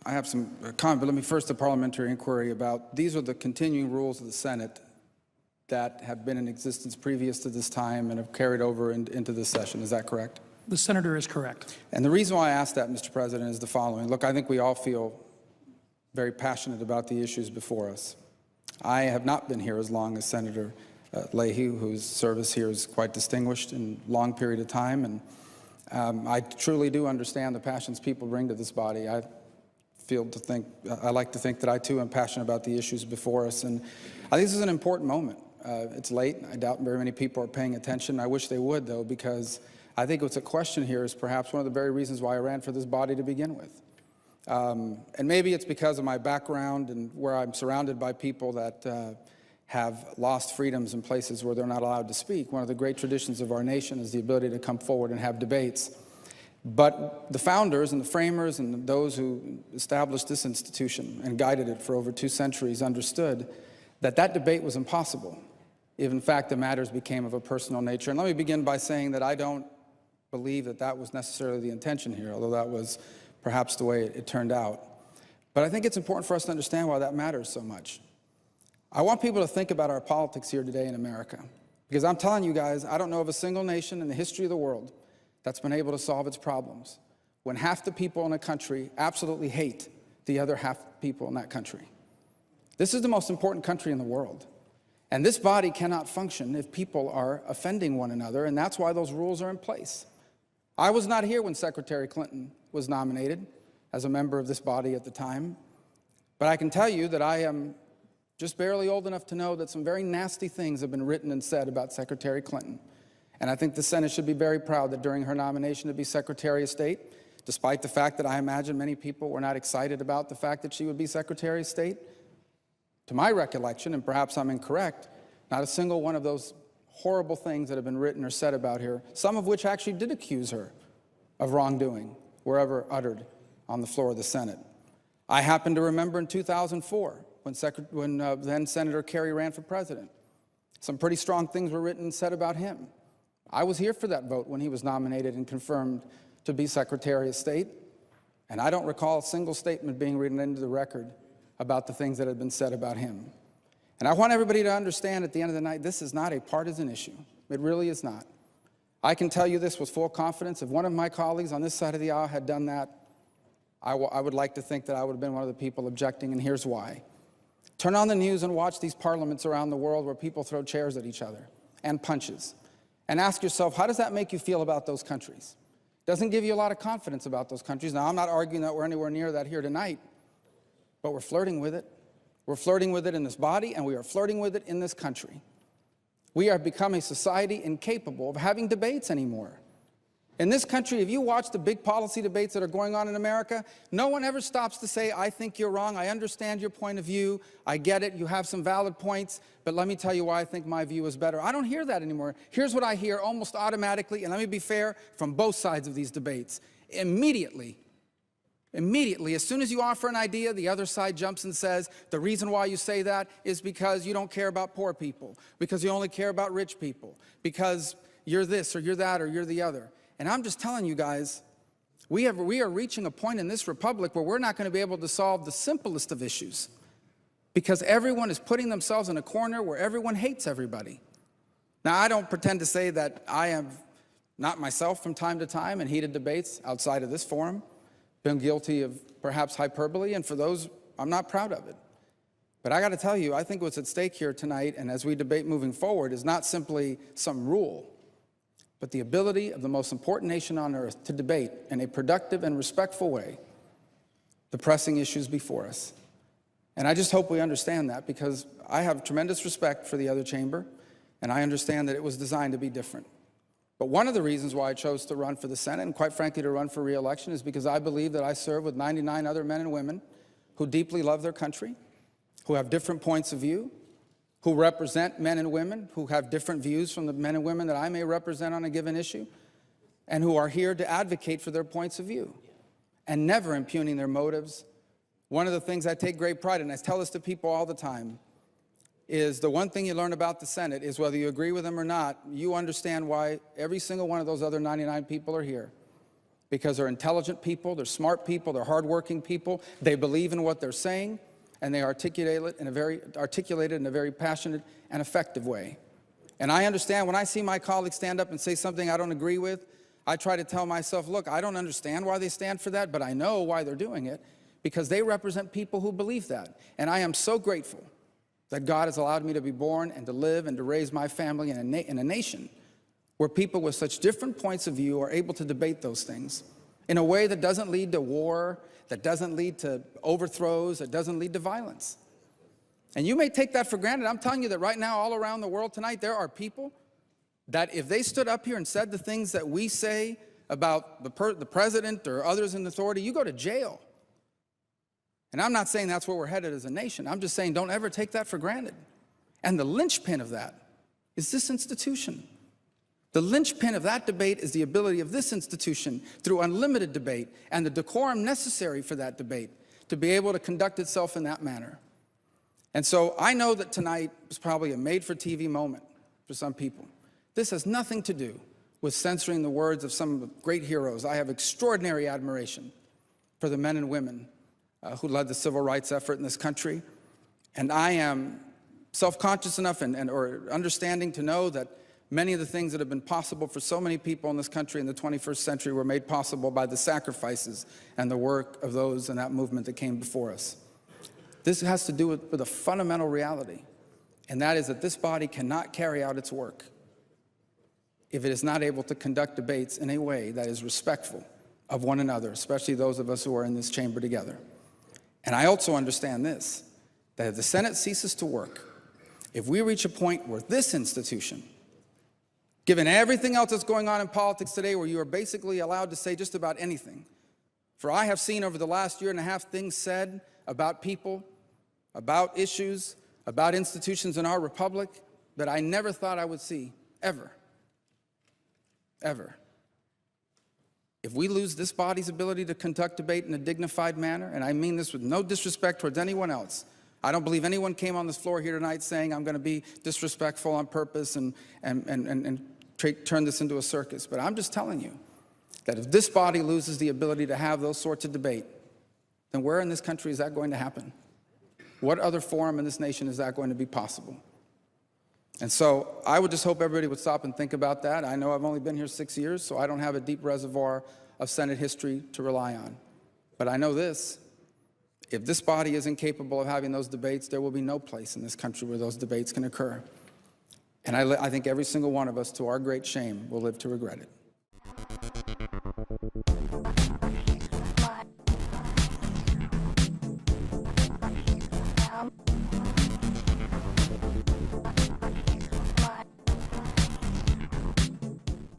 I have some comment, but let me first a parliamentary inquiry about these are the continuing rules of the Senate that have been in existence previous to this time and have carried over into this session. Is that correct? The senator is correct. And the reason why I ask that, Mr. President, is the following. Look, I think we all feel very passionate about the issues before us. I have not been here as long as Senator Leahy, whose service here is quite distinguished in a long period of time, and I truly do understand the passions people bring to this body. I like to think that I too am passionate about the issues before us, and I think this is an important moment. It's late. I doubt very many people are paying attention. I wish they would, though, because I think what's at question here is perhaps one of the very reasons why I ran for this body to begin with. And maybe it's because of my background and where I'm surrounded by people that have lost freedoms in places where they're not allowed to speak. One of the great traditions of our nation is the ability to come forward and have debates. But the founders and the framers and those who established this institution and guided it for over 2 centuries understood that that debate was impossible if, in fact, the matters became of a personal nature. And let me begin by saying that I don't believe that that was necessarily the intention here, although that was perhaps the way it turned out. But I think it's important for us to understand why that matters so much. I want people to think about our politics here today in America, because I'm telling you guys, I don't know of a single nation in the history of the world that's been able to solve its problems when half the people in a country absolutely hate the other half people in that country. This is the most important country in the world. And this body cannot function if people are offending one another, and that's why those rules are in place. I was not here when Secretary Clinton was nominated as a member of this body at the time, but I can tell you that I am just barely old enough to know that some very nasty things have been written and said about Secretary Clinton. And I think the Senate should be very proud that during her nomination to be Secretary of State, despite the fact that I imagine many people were not excited about the fact that she would be Secretary of State, to my recollection, and perhaps I'm incorrect, not a single one of those horrible things that have been written or said about her, some of which actually did accuse her of wrongdoing, were ever uttered on the floor of the Senate. I happen to remember in 2004, when then Senator Kerry ran for president, some pretty strong things were written and said about him. I was here for that vote when he was nominated and confirmed to be Secretary of State, and I don't recall a single statement being written into the record about the things that had been said about him. And I want everybody to understand at the end of the night, this is not a partisan issue. It really is not. I can tell you this with full confidence. If one of my colleagues on this side of the aisle had done that, I would like to think that I would have been one of the people objecting, and here's why. Turn on the news and watch these parliaments around the world where people throw chairs at each other and punches. And ask yourself, how does that make you feel about those countries? Doesn't give you a lot of confidence about those countries. Now, I'm not arguing that we're anywhere near that here tonight, but we're flirting with it. We're flirting with it in this body, and we are flirting with it in this country. We have become a society incapable of having debates anymore. In this country, if you watch the big policy debates that are going on in America, no one ever stops to say, I think you're wrong, I understand your point of view, I get it, you have some valid points, but let me tell you why I think my view is better. I don't hear that anymore. Here's what I hear almost automatically, and let me be fair, from both sides of these debates. Immediately, as soon as you offer an idea, the other side jumps and says, the reason why you say that is because you don't care about poor people, because you only care about rich people, because you're this or you're that or you're the other. And I'm just telling you guys, we are reaching a point in this republic where we're not going to be able to solve the simplest of issues because everyone is putting themselves in a corner where everyone hates everybody. Now, I don't pretend to say that I am not myself from time to time in heated debates outside of this forum, been guilty of perhaps hyperbole, and for those, I'm not proud of it. But I got to tell you, I think what's at stake here tonight and as we debate moving forward is not simply some rule, but the ability of the most important nation on earth to debate in a productive and respectful way the pressing issues before us. And I just hope we understand that because I have tremendous respect for the other chamber, and I understand that it was designed to be different. But one of the reasons why I chose to run for the Senate, and quite frankly to run for re-election, is because I believe that I serve with 99 other men and women who deeply love their country, who have different points of view, who represent men and women who have different views from the men and women that I may represent on a given issue, and who are here to advocate for their points of view, and never impugning their motives. One of the things I take great pride in, and I tell this to people all the time, is the one thing you learn about the Senate is whether you agree with them or not, you understand why every single one of those other 99 people are here. because they're intelligent people, they're smart people, they're hardworking people, they believe in what they're saying, and they articulate it in a very passionate and effective way. And I understand when I see my colleagues stand up and say something I don't agree with, I try to tell myself, look, I don't understand why they stand for that, but I know why they're doing it, because they represent people who believe that. And I am so grateful that God has allowed me to be born and to live and to raise my family in a nation where people with such different points of view are able to debate those things in a way that doesn't lead to war, that doesn't lead to overthrows, that doesn't lead to violence. And you may take that for granted. I'm telling you that right now, all around the world tonight, there are people that if they stood up here and said the things that we say about the president or others in authority, you go to jail. And I'm not saying that's where we're headed as a nation. I'm just saying don't ever take that for granted. And the linchpin of that is this institution. The linchpin of that debate is the ability of this institution, through unlimited debate and the decorum necessary for that debate, to be able to conduct itself in that manner. And so I know that tonight was probably a made-for-TV moment for some people. This has nothing to do with censoring the words of some of the great heroes. I have extraordinary admiration for the men and women who led the civil rights effort in this country. And I am self-conscious enough or understanding to know that many of the things that have been possible for so many people in this country in the 21st century were made possible by the sacrifices and the work of those in that movement that came before us. This has to do with a fundamental reality, and that is that this body cannot carry out its work if it is not able to conduct debates in a way that is respectful of one another, especially those of us who are in this chamber together. And I also understand this, that if the Senate ceases to work, if we reach a point where this institution, given everything else that's going on in politics today, where you are basically allowed to say just about anything, for I have seen over the last year and a half things said about people, about issues, about institutions in our republic that I never thought I would see, ever. Ever. If we lose this body's ability to conduct debate in a dignified manner, and I mean this with no disrespect towards anyone else, I don't believe anyone came on this floor here tonight saying I'm going to be disrespectful on purpose and turn this into a circus. But I'm just telling you that if this body loses the ability to have those sorts of debate, then where in this country is that going to happen? What other forum in this nation is that going to be possible? And so I would just hope everybody would stop and think about that. I know I've only been here 6 years, so I don't have a deep reservoir of Senate history to rely on. But I know this: if this body isn't capable of having those debates, there will be no place in this country where those debates can occur. And I think every single one of us, to our great shame, will live to regret it.